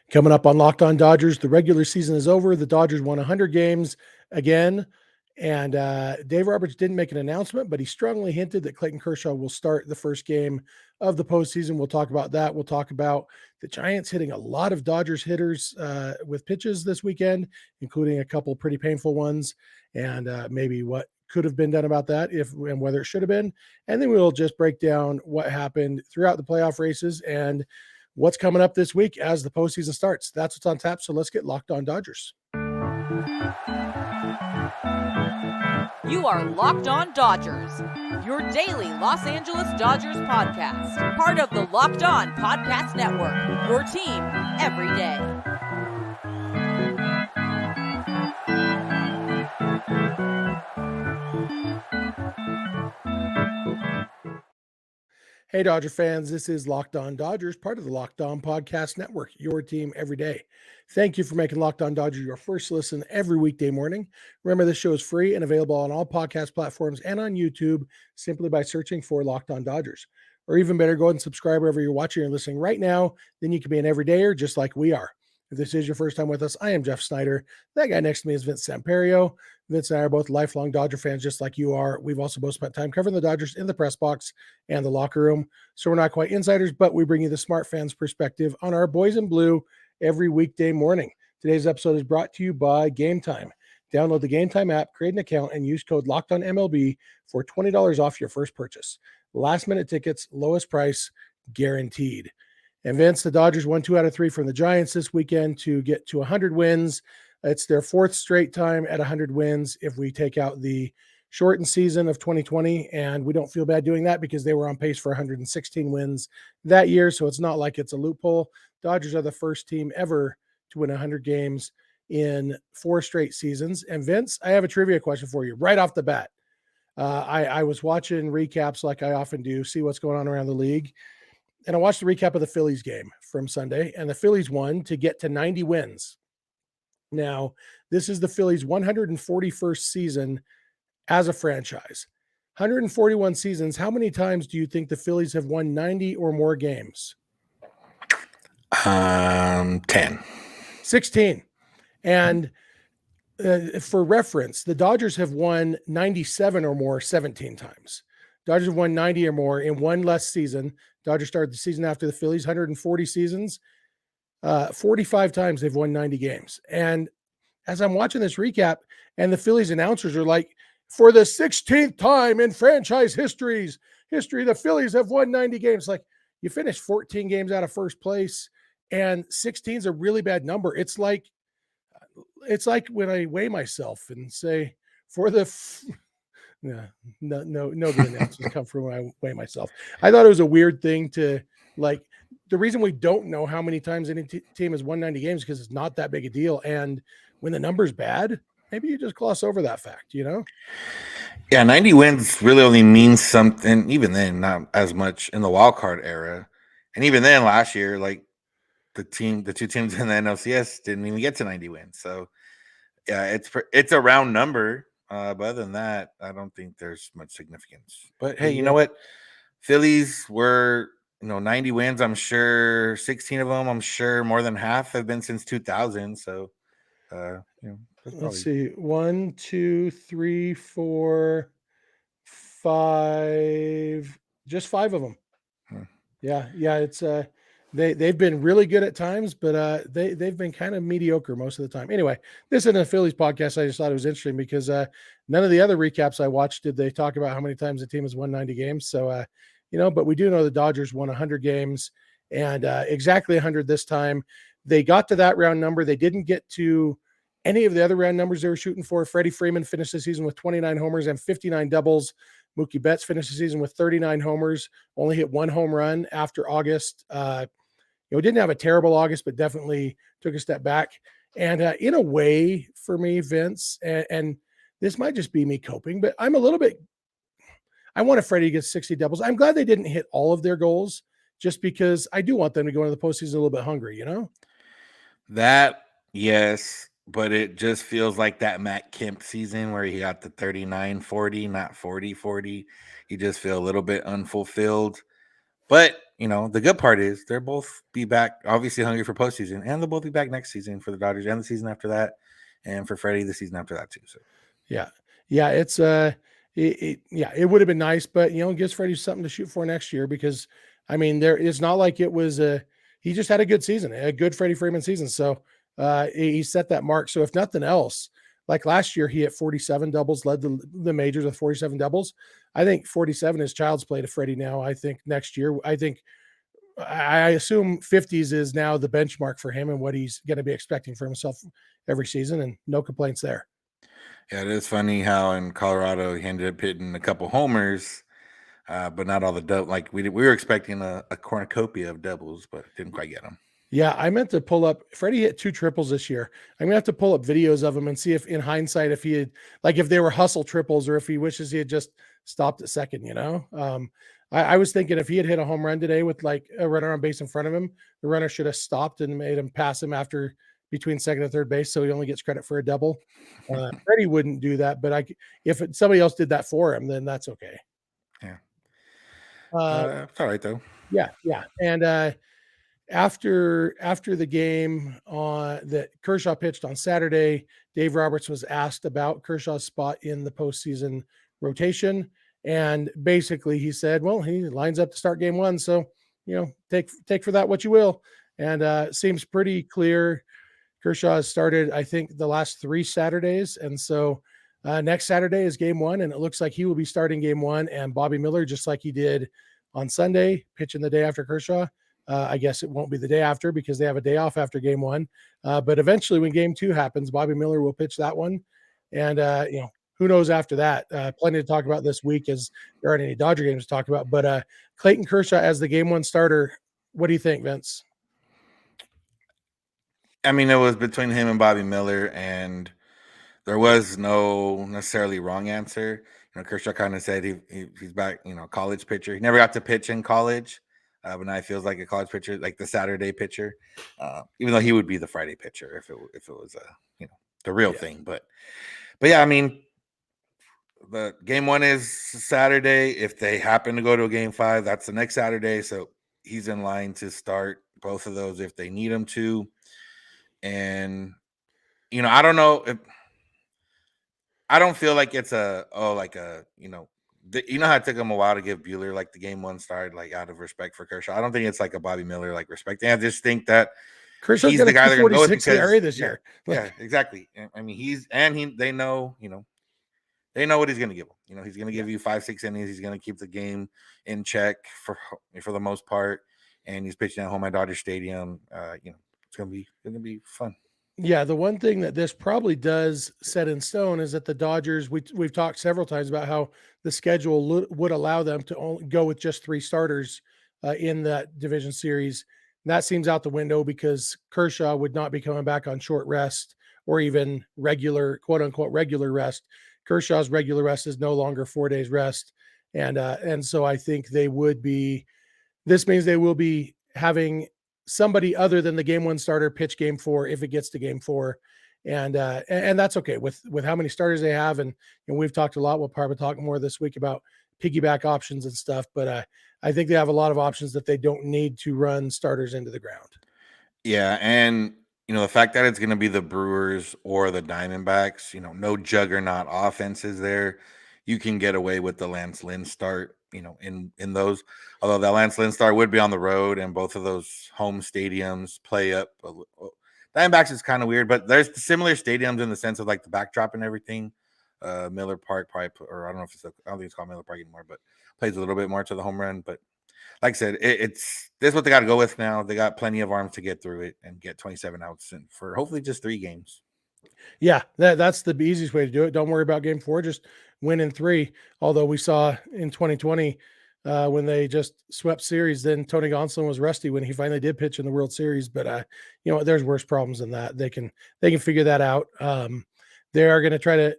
Coming up on Locked On Dodgers, the regular season is over. The Dodgers won 100 games again. And Dave Roberts didn't make an announcement, but he strongly hinted that Clayton Kershaw will start the first game of the postseason. We'll talk about that. We'll talk about the Giants hitting a lot of Dodgers hitters with pitches this weekend, including a couple pretty painful ones, and maybe what could have been done about that and whether it should have been. And then we'll just break down what happened throughout the playoff races and what's coming up this week as the postseason starts. That's what's on tap. So let's get Locked On Dodgers. You are Locked On Dodgers, your daily Los Angeles Dodgers podcast. Part of the Locked On Podcast Network, your team every day. Hey, Dodger fans, this is Locked On Dodgers, part of the Locked On Podcast Network, your team every day. Thank you for making Locked On Dodgers your first listen every weekday morning. Remember, this show is free and available on all podcast platforms and on YouTube simply by searching for Locked On Dodgers. Or even better, go ahead and subscribe wherever you're watching or listening right now. Then you can be an everydayer just like we are. If this is your first time with us, I am Jeff Snider. That guy next to me is Vince Samperio. Vince and I are both lifelong Dodger fans, just like you are. We've also both spent time covering the Dodgers in the press box and the locker room. So we're not quite insiders, but we bring you the smart fans perspective on our boys in blue every weekday morning. Today's episode is brought to you by Gametime. Download the Gametime app, create an account, and use code LOCKEDONMLB for $20 off your first purchase. Last-minute tickets, lowest price, guaranteed. And Vince, the Dodgers won 2 out of 3 from the Giants this weekend to get to 100 wins. It's their fourth straight time at 100 wins if we take out the shortened season of 2020, and we don't feel bad doing that because they were on pace for 116 wins that year, so it's not like it's a loophole. Dodgers are the first team ever to win 100 games in 4 straight seasons. And Vince, I have a trivia question for you right off the bat. I was watching recaps like I often do, see what's going on around the league. And I watched the recap of the Phillies game from Sunday, and the Phillies won to get to 90 wins. Now, this is the Phillies' 141st season as a franchise. 141 seasons. How many times do you think the Phillies have won 90 or more games? 10. 16. And for reference, the Dodgers have won 97 or more 17 times. Dodgers have won 90 or more in one less season. Dodgers started the season after the Phillies, 140 seasons. 45 times they've won 90 games. And as I'm watching this recap, and the Phillies announcers are like, for the 16th time in franchise history, the Phillies have won 90 games. Like, you finished 14 games out of first place, and 16 is a really bad number. It's like when I weigh myself and say, for the no good announcements come from when I weigh myself. I thought it was a weird thing to, like, the reason we don't know how many times any team has won 90 games because it's not that big a deal. And when the number's bad, maybe you just gloss over that fact, you know? Yeah, 90 wins really only means something, even then, not as much in the wild card era. And even then, last year, like, the two teams in the NLCS didn't even get to 90 wins. So, yeah, it's a round number. But other than that, I don't think there's much significance. But, hey, you know what? Phillies were, 90 wins. I'm sure 16 of them, I'm sure more than half have been since 2000. So, let's see. 1, 2, 3, 4, 5. Just 5 of them. Yeah. It's they've been really good at times, but they've been kind of mediocre most of the time. Anyway, this isn't a Phillies podcast. I just thought it was interesting because none of the other recaps I watched did they talk about how many times the team has won 90 games. So but we do know the Dodgers won 100 games and exactly 100 this time. They got to that round number. They didn't get to any of the other round numbers they were shooting for. Freddie Freeman finished the season with 29 homers and 59 doubles. Mookie Betts finished the season with 39 homers, only hit 1 home run after August. Didn't have a terrible August, but definitely took a step back. And in a way for me, Vince, and this might just be me coping, but I want Freddie to get 60 doubles. I'm glad they didn't hit all of their goals just because I do want them to go into the postseason a little bit hungry, That, yes, but it just feels like that Matt Kemp season where he got the 39-40, not 40-40. You just feel a little bit unfulfilled. But the good part is they'll both be back, obviously hungry for postseason, and they'll both be back next season for the Dodgers and the season after that, and for Freddie the season after that too. So yeah, it's it would have been nice, but it gives Freddie something to shoot for next year because it's not like it was he just had a good season, a good Freddie Freeman season. So he set that mark. So if nothing else, like last year, he hit 47 doubles, led the majors with 47 doubles. I think 47 is child's play to Freddie now. I think next year, I assume 50s is now the benchmark for him and what he's going to be expecting for himself every season, and no complaints there. Yeah, it is funny how in Colorado he ended up hitting a couple homers, but not all the double. Like we were expecting a cornucopia of doubles, but didn't quite get them. Yeah, I meant to pull up. Freddie hit 2 triples this year. I'm gonna have to pull up videos of him and see if, in hindsight, if he had if they were hustle triples or if he wishes he had just stopped at second. I was thinking if he had hit a home run today with like a runner on base in front of him, the runner should have stopped and made him pass him after between second and third base, so he only gets credit for a double. Freddie wouldn't do that, but if somebody else did that for him, then that's okay. Yeah, it's all right though. Yeah, and after the game that Kershaw pitched on Saturday, Dave Roberts was asked about Kershaw's spot in the postseason rotation. And basically he said, well, he lines up to start game 1. So, take for that what you will. And seems pretty clear. Kershaw has started, I think, the last 3 Saturdays. And so next Saturday is game 1. And it looks like he will be starting game 1. And Bobby Miller, just like he did on Sunday, pitching the day after Kershaw. I guess it won't be the day after because they have a day off after game 1. But eventually when game 2 happens, Bobby Miller will pitch that one. And, who knows after that? Plenty to talk about this week as there aren't any Dodger games to talk about. But Clayton Kershaw as the game 1 starter, what do you think, Vince? It was between him and Bobby Miller, and there was no necessarily wrong answer. Kershaw kind of said he's back, college pitcher. He never got to pitch in college. But now he feels like a college pitcher, like the Saturday pitcher, even though he would be the Friday pitcher if it was the real thing. But yeah, the game 1 is Saturday. If they happen to go to a game 5, that's the next Saturday. So he's in line to start both of those if they need him to. And I don't know if I don't feel like it's how it took him a while to give Buehler like the game 1 start, like out of respect for Kershaw. I don't think it's like a Bobby Miller like respecting. I just think that Kershaw's he's the guy they're going to go with because area this year. Yeah, exactly. They know what he's going to give him. He's going to give you 5-6 innings. He's going to keep the game in check for the most part, and he's pitching at home at Dodger Stadium. It's going to be fun. Yeah, the one thing that this probably does set in stone is that the Dodgers, we've talked several times about how the schedule would allow them to only go with just 3 starters in that division series. And that seems out the window because Kershaw would not be coming back on short rest or even regular, quote unquote, regular rest. Kershaw's regular rest is no longer 4 days rest. And so I think this means they will be having somebody other than the game 1 starter pitch game 4 if it gets to game 4, and that's okay with how many starters they have. And we've talked a lot. We'll probably talk more this week about piggyback options and stuff, but I think they have a lot of options that they don't need to run starters into the ground. Yeah, and the fact that it's going to be the Brewers or the Diamondbacks, no juggernaut offenses there. You can get away with the Lance Lynn start, in those. Although that Lance Lynn start would be on the road, and both of those home stadiums play up. Diamondbacks is kind of weird, but there's similar stadiums in the sense of like the backdrop and everything. Miller Park, probably, or I don't know if I don't think it's called Miller Park anymore, but plays a little bit more to the home run. But like I said, this is what they got to go with now. They got plenty of arms to get through it and get 27 outs for hopefully just 3 games. Yeah, that's the easiest way to do it. Don't worry about game 4, just win in 3. Although we saw in 2020 when they just swept series, then Tony Gonsolin was rusty when he finally did pitch in the World Series. But there's worse problems than that. They can figure that out. They are going to try to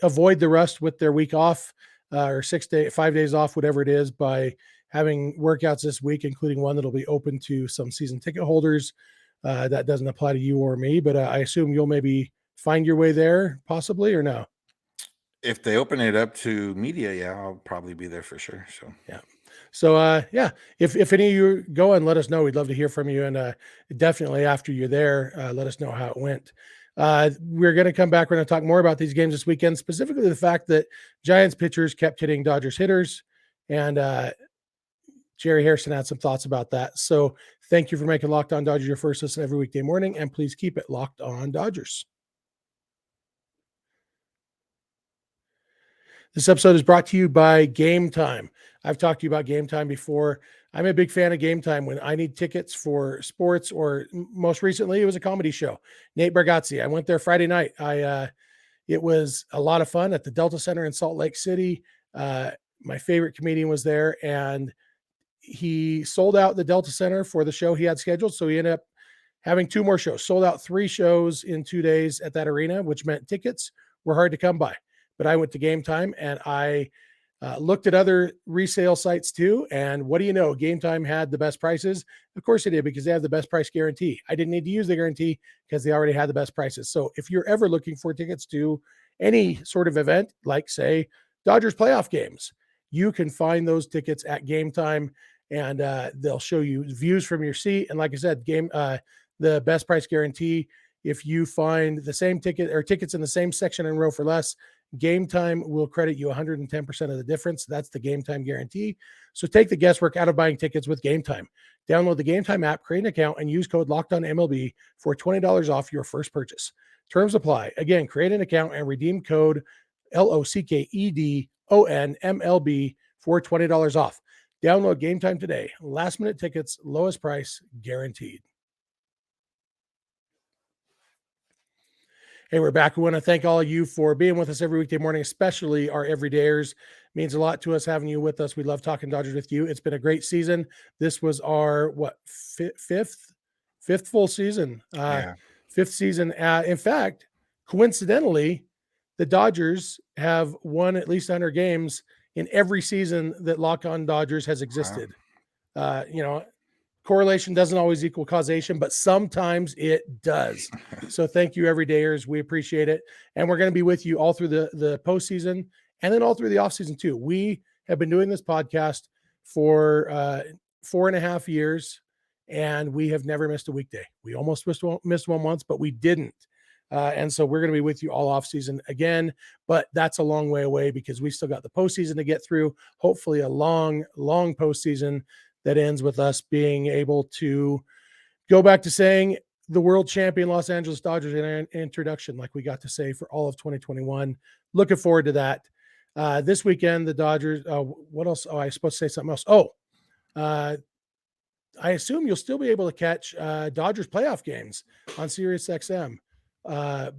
avoid the rust with their week off or 5 days off, whatever it is, by having workouts this week, including one that'll be open to some season ticket holders. That doesn't apply to you or me, but I assume you'll maybe find your way there possibly, or no? If they open it up to media, yeah, I'll probably be there for sure. So yeah. So yeah, if any of you are going, let us know. We'd love to hear from you, and definitely after you're there, let us know how it went. We're going to come back. We're going to talk more about these games this weekend, specifically the fact that Giants pitchers kept hitting Dodgers hitters, and Jerry Harrison had some thoughts about that. So thank you for making Locked On Dodgers your first listen every weekday morning, and please keep it Locked On Dodgers. This episode is brought to you by Gametime. I've talked to you about Gametime before. I'm a big fan of Gametime when I need tickets for sports, or most recently, it was a comedy show. Nate Bargatze. I went there Friday night. It was a lot of fun at the Delta Center in Salt Lake City. My favorite comedian was there, and he sold out the Delta Center for the show he had scheduled. So he ended up having 2 more shows, sold out 3 shows in 2 days at that arena, which meant tickets were hard to come by. But I went to Gametime, and I looked at other resale sites too. And what do you know? Gametime had the best prices. Of course it did, because they have the best price guarantee. I didn't need to use the guarantee because they already had the best prices. So if you're ever looking for tickets to any sort of event, like say Dodgers playoff games, you can find those tickets at Gametime, and they'll show you views from your seat. And like I said, the best price guarantee. If you find the same ticket or tickets in the same section and row for less, Gametime will credit you 110% of the difference. That's the Gametime guarantee. So take the guesswork out of buying tickets with Gametime. Download the Gametime app, create an account, and use code LOCKEDONMLB for $20 off your first purchase. Terms apply. Again, create an account and redeem code LOCKEDONMLB for $20 off. Download Gametime today. Last minute tickets, lowest price guaranteed. Hey, we're back. We want to thank all of you for being with us every weekday morning, especially our everydayers. It means a lot to us having you with us. We love talking Dodgers with you. It's been a great season. This was our fifth full season. Fifth season. In fact, coincidentally, the Dodgers have won at least 100 games in every season that Lock On Dodgers has existed. Wow. Correlation doesn't always equal causation, but sometimes it does. So thank you, everydayers. We appreciate it. And we're going to be with you all through the postseason, and then all through the offseason too. We have been doing this podcast for 4.5 years, and we have never missed a weekday. We almost missed one once, but we didn't. And so we're going to be with you all offseason again, but that's a long way away because we still got the postseason to get through. Hopefully a long, long postseason that ends with us being able to go back to saying the world champion Los Angeles Dodgers in an introduction, like we got to say for all of 2021. Looking forward to that. This weekend, the Dodgers, what else? Oh, I was supposed to say something else. I assume you'll still be able to catch Dodgers playoff games on Sirius XM or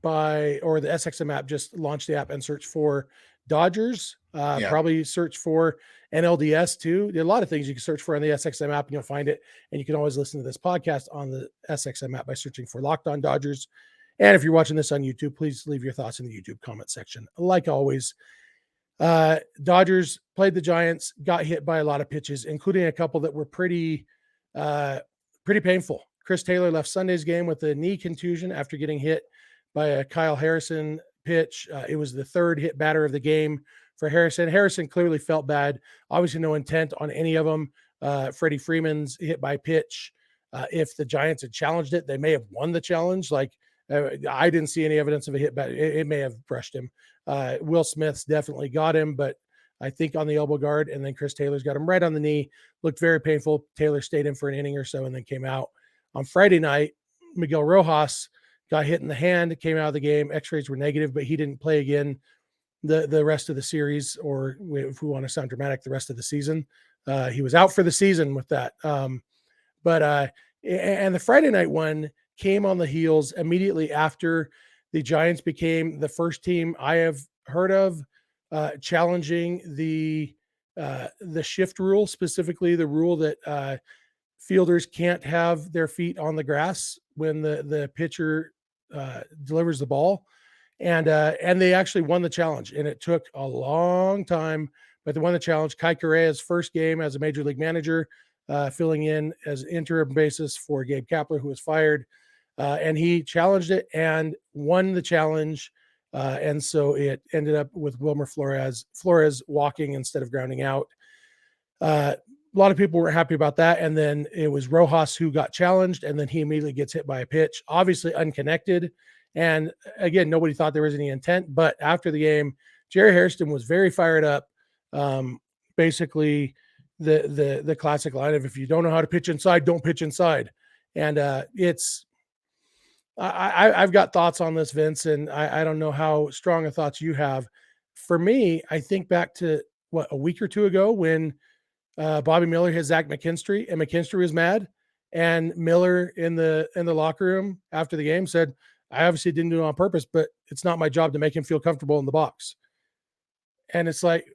the SXM app. Just launch the app and search for Dodgers. Probably search for NLDS too. There are a lot of things you can search for on the SXM app, and you'll find it. And you can always listen to this podcast on the SXM app by searching for Locked On Dodgers. And if you're watching this on YouTube, please leave your thoughts in the YouTube comment section. Like always, Dodgers played the Giants, got hit by a lot of pitches, including a couple that were pretty painful. Chris Taylor left Sunday's game with a knee contusion after getting hit by a Kyle Harrison pitch. It was the 3rd hit batter of the game for Harrison. Harrison clearly felt bad. Obviously no intent on any of them. Freddie Freeman's hit by pitch. If the Giants had challenged it, they may have won the challenge. I didn't see any evidence of a hit back. It may have brushed him. Will Smith's definitely got him, but I think on the elbow guard, and then Chris Taylor's got him right on the knee. Looked very painful. Taylor stayed in for an inning or so and then came out. On Friday night, Miguel Rojas got hit in the hand, came out of the game. X-rays were negative, but he didn't play again the rest of the series, or if we want to sound dramatic, the rest of the season. He was out for the season with that. And the Friday night one came on the heels immediately after the Giants became the first team I have heard of challenging the shift rule, specifically the rule that fielders can't have their feet on the grass when the pitcher delivers the ball. And they actually won the challenge, and it took a long time, but they won the challenge. Kai Correa's first game as a major league manager, filling in as interim basis for Gabe Kapler, who was fired. And he challenged it and won the challenge. And so it ended up with Wilmer Flores walking instead of grounding out. a lot of people weren't happy about that. And then it was Rojas who got challenged, and then he immediately gets hit by a pitch, obviously unconnected. And again, nobody thought there was any intent. But after the game, Jerry Hairston was very fired up. Basically, the classic line of, if you don't know how to pitch inside, don't pitch inside. And I've got thoughts on this, Vince, and I don't know how strong a thoughts you have. For me, I think back to a week or two ago when Bobby Miller hit Zach McKinstry, and McKinstry was mad, and Miller in the locker room after the game said, "I obviously didn't do it on purpose, but it's not my job to make him feel comfortable in the box." And it's like,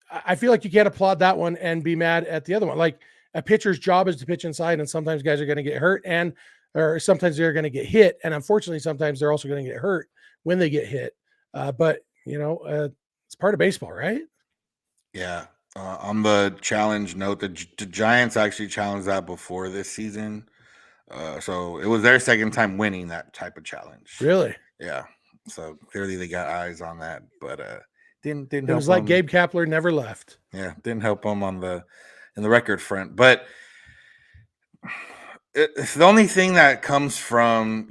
I feel like you can't applaud that one and be mad at the other one. Like, a pitcher's job is to pitch inside, and sometimes guys are going to get hurt, or sometimes they're going to get hit, and unfortunately, sometimes they're also going to get hurt when they get hit. But it's part of baseball, right? Yeah. On the challenge note, the Giants actually challenged that before this season. So it was their second time winning that type of challenge. Really? Yeah. So clearly they got eyes on that, but didn't It help was like them. Gabe Kapler never left. Yeah, didn't help them in the record front. But it's the only thing that comes from,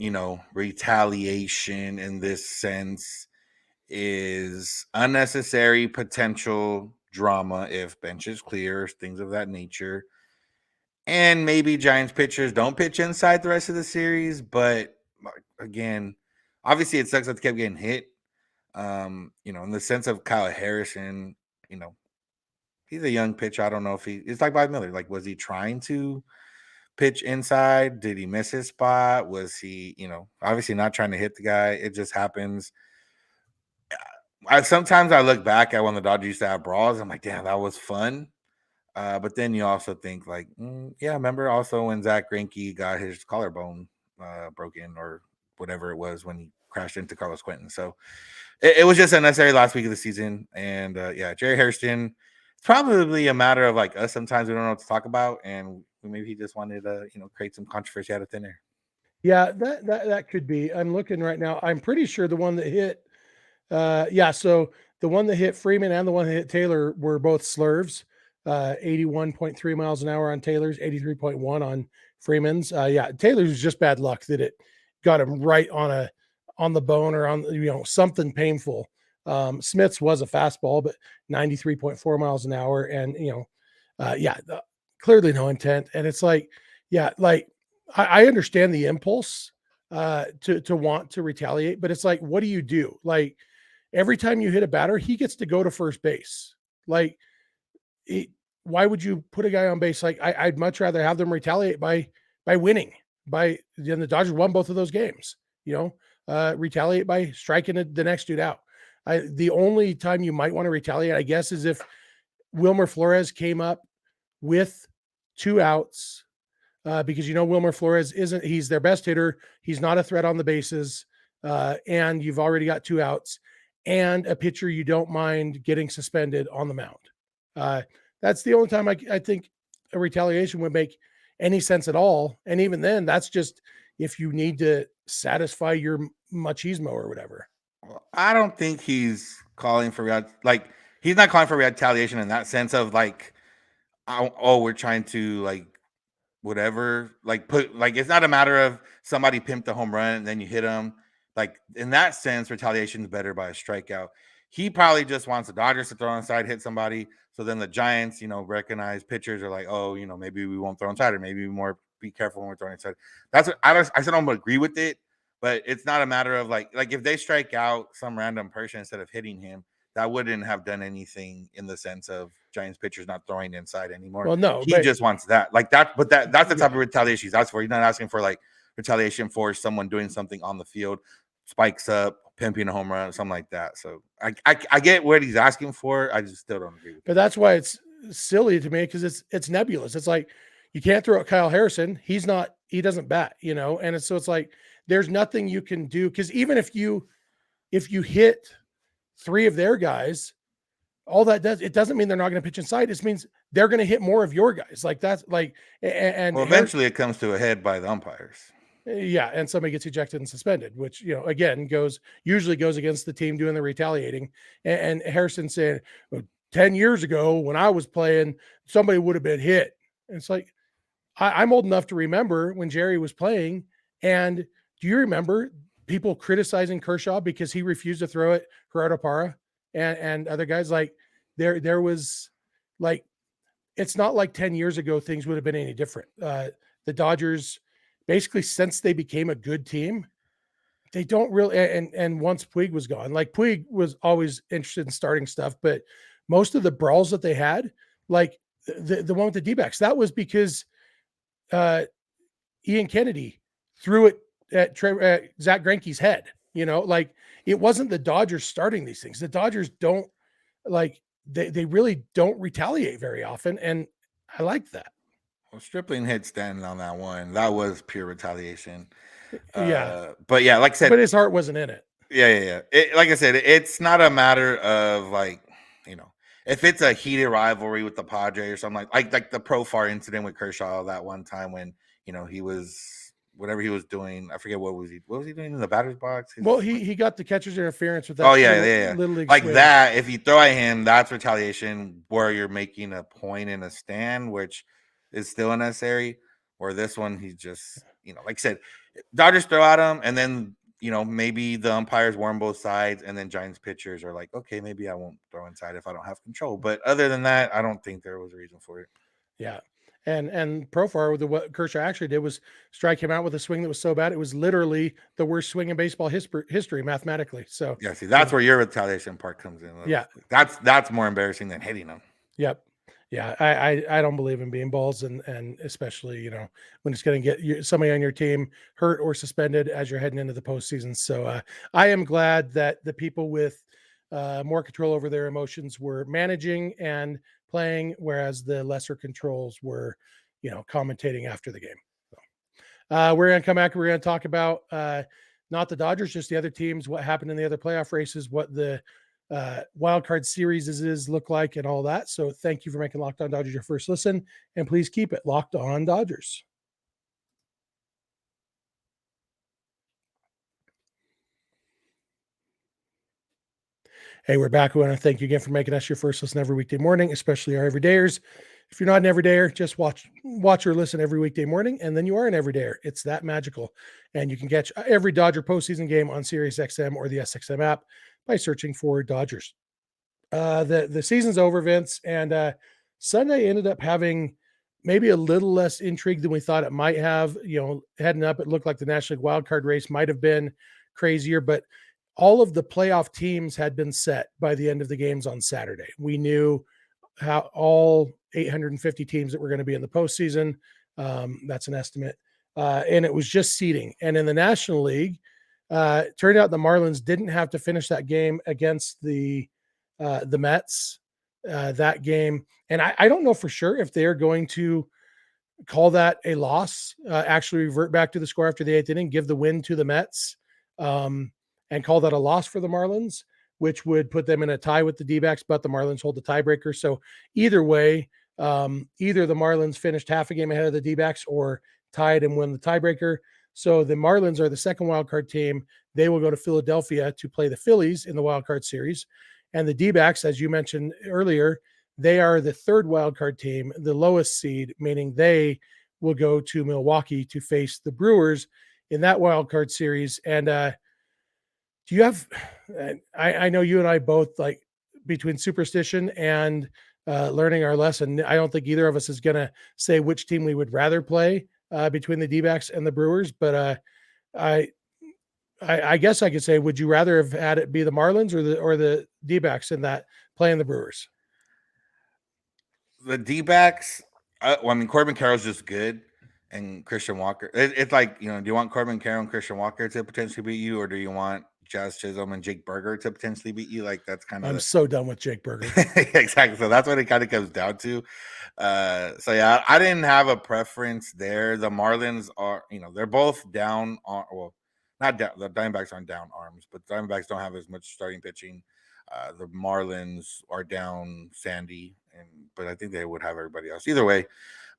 retaliation in this sense is unnecessary potential drama if benches clear, things of that nature. And maybe Giants pitchers don't pitch inside the rest of the series. But again, obviously it sucks that they kept getting hit. In the sense of Kyle Harrison, he's a young pitcher. I don't know if it's like Bob Miller. Like, was he trying to pitch inside? Did he miss his spot? Was he, obviously not trying to hit the guy? It just happens. Sometimes I look back at when the Dodgers used to have brawls. I'm like, damn, that was fun. But then you also think like, yeah, remember also when Zach Greinke got his collarbone broken or whatever it was when he crashed into Carlos Quentin. So it was just unnecessary last week of the season. And Jerry Hairston, it's probably a matter of like us. Sometimes we don't know what to talk about, and maybe he just wanted to, create some controversy out of thin air. Yeah, that could be. I'm looking right now. I'm pretty sure the one that hit, so the one that hit Freeman and the one that hit Taylor were both slurves. 81.3 miles an hour on Taylor's, 83.1 on Freeman's. Taylor's was just bad luck that it got him right on the bone or on something painful. Smith's was a fastball, but 93.4 miles an hour, and clearly no intent. And it's like, I understand the impulse to want to retaliate, but it's like, what do you do? Like, every time you hit a batter, he gets to go to first base. Like, why would you put a guy on base? Like, I'd much rather have them retaliate by winning. The Dodgers won both of those games. Retaliate by striking the next dude out. The only time you might want to retaliate, I guess, is if Wilmer Flores came up with 2 outs, because Wilmer Flores he's their best hitter. He's not a threat on the bases, and you've already got 2 outs, and a pitcher you don't mind getting suspended on the mound. That's the only time I think a retaliation would make any sense at all. And even then, that's just if you need to satisfy your machismo or whatever. Well, I don't think he's calling for he's not calling for retaliation in that sense of like, we're trying to like whatever, like put like it's not a matter of somebody pimped a home run and then you hit him. Like in that sense, retaliation is better by a strikeout. He probably just wants the Dodgers to throw inside, hit somebody. So then the Giants, recognize pitchers are like, maybe we won't throw inside, or maybe more be careful when we're throwing inside. That's what I still don't agree with it, but it's not a matter of like if they strike out some random person instead of hitting him, that wouldn't have done anything in the sense of Giants pitchers not throwing inside anymore. Well, no, he just wants that. Like that, but that's the type of retaliation he's asking for. He's not asking for like retaliation for someone doing something on the field, spikes up, pimping a home run, something like that. So I get what he's asking for. I just still don't agree with it. But that's why it's silly to me, because it's nebulous. It's like, you can't throw at Kyle Harrison. He doesn't bat, and it's like there's nothing you can do, because even if you hit 3 of their guys, all that does, it doesn't mean they're not going to pitch inside. It means they're going to hit more of your guys. Like that's like, and well, eventually it comes to a head by the umpires. Yeah, and somebody gets ejected and suspended, which again usually goes against the team doing the retaliating. And Harrison saying, well, 10 years ago when I was playing, somebody would have been hit. And it's like, I'm old enough to remember when Jerry was playing. And do you remember people criticizing Kershaw because he refused to throw it Gerardo Parra and other guys? Like there was like, it's not like 10 years ago things would have been any different. The Dodgers, basically since they became a good team, they don't really, and once Puig was gone, like Puig was always interested in starting stuff, but most of the brawls that they had, like the one with the D-backs, that was because Ian Kennedy threw it at Zach Greinke's head. Like it wasn't the Dodgers starting these things. The Dodgers don't like they really don't retaliate very often, and I like that. Well, Stripling hit Stanton on that one. That was pure retaliation. Yeah, but yeah, like I said, but his heart wasn't in it. Yeah. Like I said, it's not a matter of like, if it's a heated rivalry with the Padre or something like the Profar incident with Kershaw that one time when he was whatever he was doing. I forget what was he doing in the batter's box. Well, he got the catcher's interference with that. Oh yeah. Little league like swing. that. If you throw at him, that's retaliation where you're making a point in a stand, which is still unnecessary. Or this one, he's just like I said, Dodgers throw at him, and then maybe the umpires warn both sides, and then Giants pitchers are like, okay, maybe I won't throw inside if I don't have control. But other than that, I don't think there was a reason for it. Yeah. And Profar, what Kershaw actually did was strike him out with a swing that was so bad it was literally the worst swing in baseball history mathematically. So yeah, see, that's where your retaliation part comes in. Yeah, that's more embarrassing than hitting him. Yep. Yeah, I don't believe in being balls, and especially when it's going to get somebody on your team hurt or suspended as you're heading into the postseason. So I am glad that the people with more control over their emotions were managing and playing, whereas the lesser controls were, commentating after the game. So, we're going to come back. We're going to talk about not the Dodgers, just the other teams, what happened in the other playoff races, what the wild card series is look like, and all that. So thank you for making Locked On Dodgers your first listen, and please keep it Locked On Dodgers. Hey, we're back. We want to thank you again for making us your first listen every weekday morning, especially our everydayers. If you're not an everydayer, just watch or listen every weekday morning, and then you are an everydayer. It's that magical. And you can catch every Dodger postseason game on SiriusXM or the SXM app by searching for Dodgers. The season's over, Vince, and Sunday ended up having maybe a little less intrigue than we thought it might have. Heading up, it looked like the National League wildcard race might have been crazier, but all of the playoff teams had been set by the end of the games on Saturday. We knew how all 850 teams that were going to be in the postseason. That's an estimate. And it was just seeding. And in the National League, turned out the Marlins didn't have to finish that game against the Mets, that game. And I don't know for sure if they're going to call that a loss, actually revert back to the score after the eighth inning, give the win to the Mets, and call that a loss for the Marlins, which would put them in a tie with the D-backs, but the Marlins hold the tiebreaker. So either way, either the Marlins finished half a game ahead of the D-backs or tied and win the tiebreaker. So the Marlins are the second wildcard team. They will go to Philadelphia to play the Phillies in the wildcard series. And the D-backs, as you mentioned earlier, they are the third wildcard team, the lowest seed, meaning they will go to Milwaukee to face the Brewers in that wildcard series. And do you have, I know you and I both, like, between superstition and learning our lesson, I don't think either of us is going to say which team we would rather play between the D-backs and the Brewers. But I guess I could say, would you rather have had it be the Marlins or the D-backs in that playing the Brewers? The D-backs, Corbin Carroll's just good, and Christian Walker. It's like, do you want Corbin Carroll and Christian Walker to potentially beat you, or do you want Jazz Chisholm and Jake Berger to potentially beat you? Like, that's kind of. I'm so done with Jake Berger. Exactly. So that's what it kind of comes down to. So yeah, I didn't have a preference there. The Marlins are, they're both down on, well, not down. The Diamondbacks aren't down arms, but the Diamondbacks don't have as much starting pitching. The Marlins are down Sandy, but I think they would have everybody else. Either way,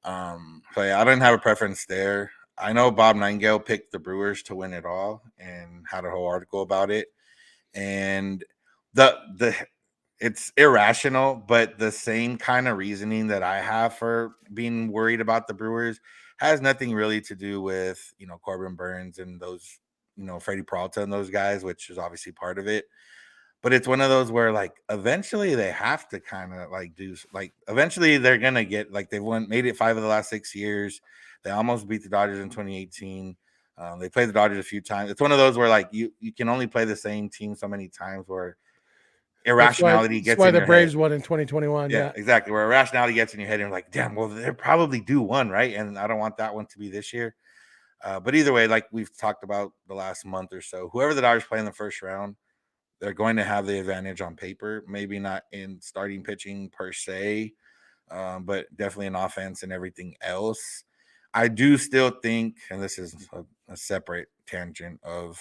so yeah, I didn't have a preference there. I know Bob Nightingale picked the Brewers to win it all and had a whole article about it. And it's it's irrational, but the same kind of reasoning that I have for being worried about the Brewers has nothing really to do with, Corbin Burns and those, Freddie Peralta and those guys, which is obviously part of it. But it's one of those where like eventually they have to kind of like eventually they're gonna get like they've made it 5 of the last 6 years. They almost beat the Dodgers in 2018. They played the Dodgers a few times. It's one of those where like you can only play the same team so many times where irrationality That's gets why in the your Braves head. won in 2021. Yeah, Yeah. exactly. Where irrationality gets in your head, and you're like, damn, well, they're probably due one, right? And I don't want that one to be this year. But either way, like we've talked about the last month or so, whoever the Dodgers play in the first round, they're going to have the advantage on paper. Maybe not in starting pitching per se, but definitely in offense and everything else. I do still think, and this is a separate tangent of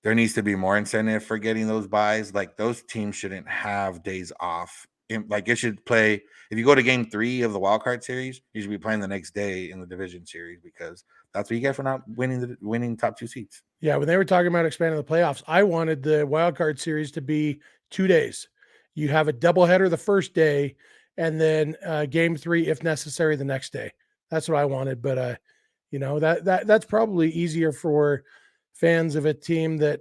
there needs to be more incentive for getting those buys. Like those teams shouldn't have days off. Like it should play. If you go to game 3 of the wild card series, you should be playing the next day in the division series because that's what you get for not winning top 2 seats. Yeah, when they were talking about expanding the playoffs, I wanted the wild card series to be 2 days. You have a doubleheader the first day, and then game 3, if necessary, the next day. That's what I wanted. But that's probably easier for fans of a team that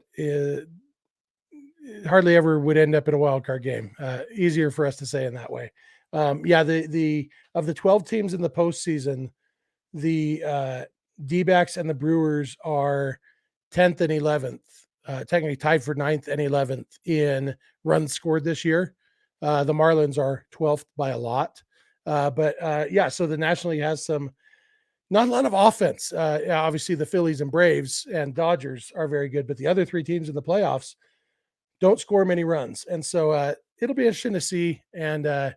hardly ever would end up in a wild card game. Easier for us to say in that way. The of the 12 teams in the postseason, the D-backs and the Brewers are 10th and 11th, technically tied for 9th and 11th in runs scored this year. The Marlins are 12th by a lot. So the National League has not a lot of offense. Obviously, the Phillies and Braves and Dodgers are very good, but the other 3 teams in the playoffs don't score many runs. And so it'll be interesting to see. And, it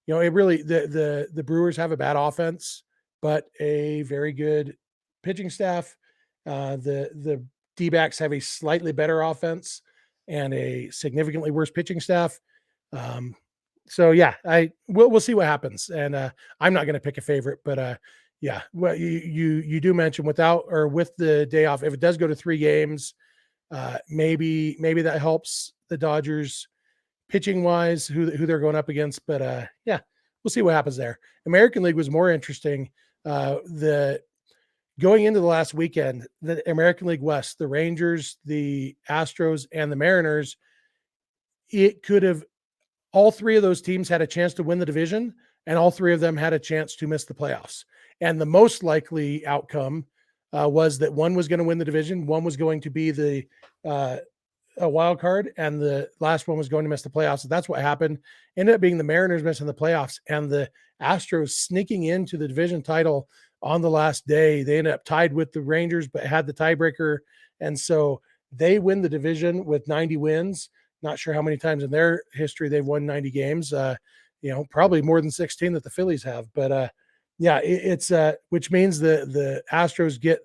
really, the Brewers have a bad offense, but a very good pitching staff. The D-backs have a slightly better offense and a significantly worse pitching staff. We'll see what happens. And I'm not going to pick a favorite, but well, you do mention with the day off, if it does go to 3 games, maybe that helps the Dodgers pitching wise, who they're going up against. But we'll see what happens there. American League was more interesting. Going into the last weekend, the American League West, the Rangers, the Astros, and the Mariners, it could have, all 3 of those teams had a chance to win the division, and all 3 of them had a chance to miss the playoffs. And the most likely outcome was that one was going to win the division, one was going to be a wild card, and the last one was going to miss the playoffs. So that's what happened. Ended up being the Mariners missing the playoffs and the Astros sneaking into the division title on the last day. They ended up tied with the Rangers, but had the tiebreaker. And so they win the division with 90 wins. Not sure how many times in their history they've won 90 games. Probably more than 16 that the Phillies have. But it's which means the Astros get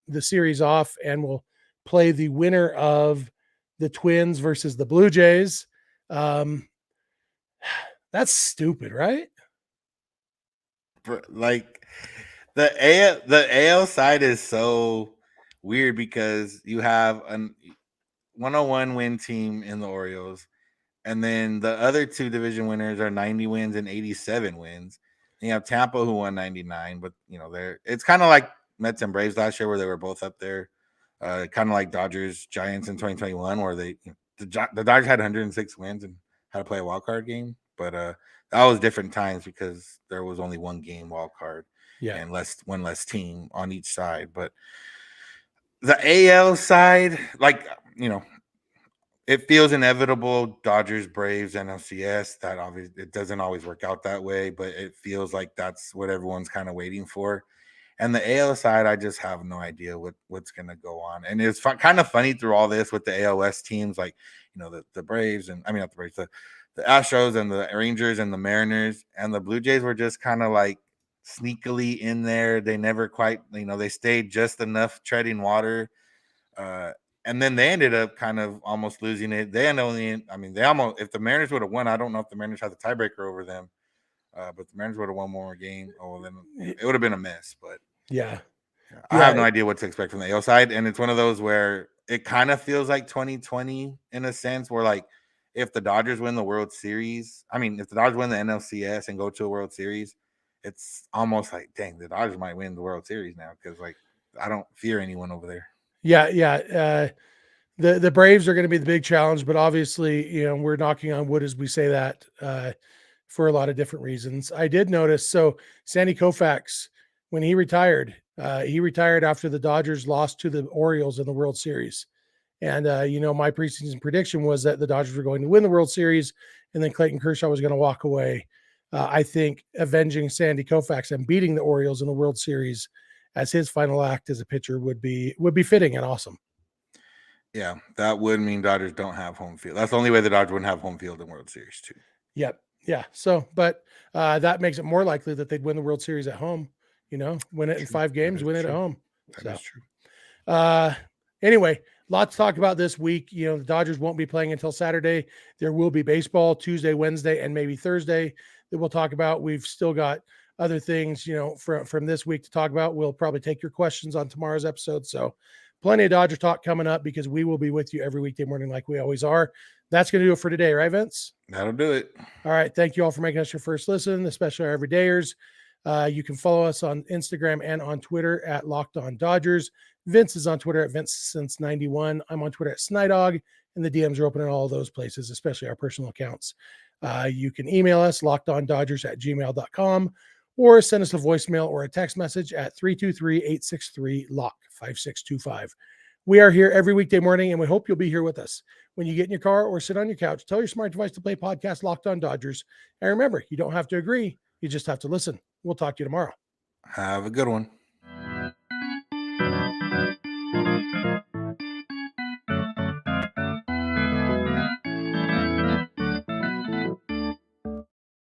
the series off and will play the winner of the Twins versus the Blue Jays. That's stupid, right? Like the AL side is so weird because you have a 101 win team in the Orioles, and then the other 2 division winners are 90 wins and 87 wins. And you have Tampa who won 99, but it's kind of like Mets and Braves last year where they were both up there. Kind of like Dodgers Giants in 2021 where the Dodgers had 106 wins and had to play a wild card game, but that was different times because there was only 1 game wild card and one less team on each side. But the AL side, it feels inevitable. Dodgers, Braves, NLCS. That obviously it doesn't always work out that way, but it feels like that's what everyone's kind of waiting for. And the AL side, I just have no idea what's going to go on. And it's kind of funny through all this with the ALS teams, like the Braves and not the Braves, the Astros and the Rangers and the Mariners and the Blue Jays were just kind of like sneakily in there. They never quite, they stayed just enough treading water. And then they ended up kind of almost losing it. They almost, if the Mariners would have won, I don't know if the Mariners had the tiebreaker over them. But the Mariners would have won one more game. Oh, then it would have been a mess. But I have no idea what to expect from the AL side. And it's one of those where it kind of feels like 2020 in a sense, where like if the Dodgers win the World Series, if the Dodgers win the NLCS and go to a World Series, it's almost like, dang, the Dodgers might win the World Series now because, like, I don't fear anyone over there. Yeah. The Braves are going to be the big challenge, but obviously, we're knocking on wood as we say that for a lot of different reasons. I did notice, so Sandy Koufax, when he retired after the Dodgers lost to the Orioles in the World Series. And, my preseason prediction was that the Dodgers were going to win the World Series and then Clayton Kershaw was going to walk away. I think avenging Sandy Koufax and beating the Orioles in the World Series as his final act as a pitcher would be fitting and awesome. Yeah, that would mean Dodgers don't have home field. That's the only way the Dodgers wouldn't have home field in World Series too. Yep. Yeah. So, but that makes it more likely that they'd win the World Series at home, win it in 5 games, win it at home. That is true. Anyway, lots to talk about this week. The Dodgers won't be playing until Saturday. There will be baseball Tuesday, Wednesday, and maybe Thursday that we'll talk about. We've still got other things, from this week to talk about. We'll probably take your questions on tomorrow's episode. So plenty of Dodger talk coming up because we will be with you every weekday morning like we always are. That's going to do it for today, right, Vince? That'll do it. All right. Thank you all for making us your first listen, especially our everydayers. You can follow us on Instagram and on Twitter at Locked On Dodgers. Vince is on Twitter at VinceSince91. I'm on Twitter at Snydog, and the DMs are open in all those places, especially our personal accounts. You can email us, lockedondodgers@gmail.com, or send us a voicemail or a text message at 323-863-LOCK5625. We are here every weekday morning, and we hope you'll be here with us. When you get in your car or sit on your couch, tell your smart device to play podcast Locked On Dodgers. And remember, you don't have to agree. You just have to listen. We'll talk to you tomorrow. Have a good one.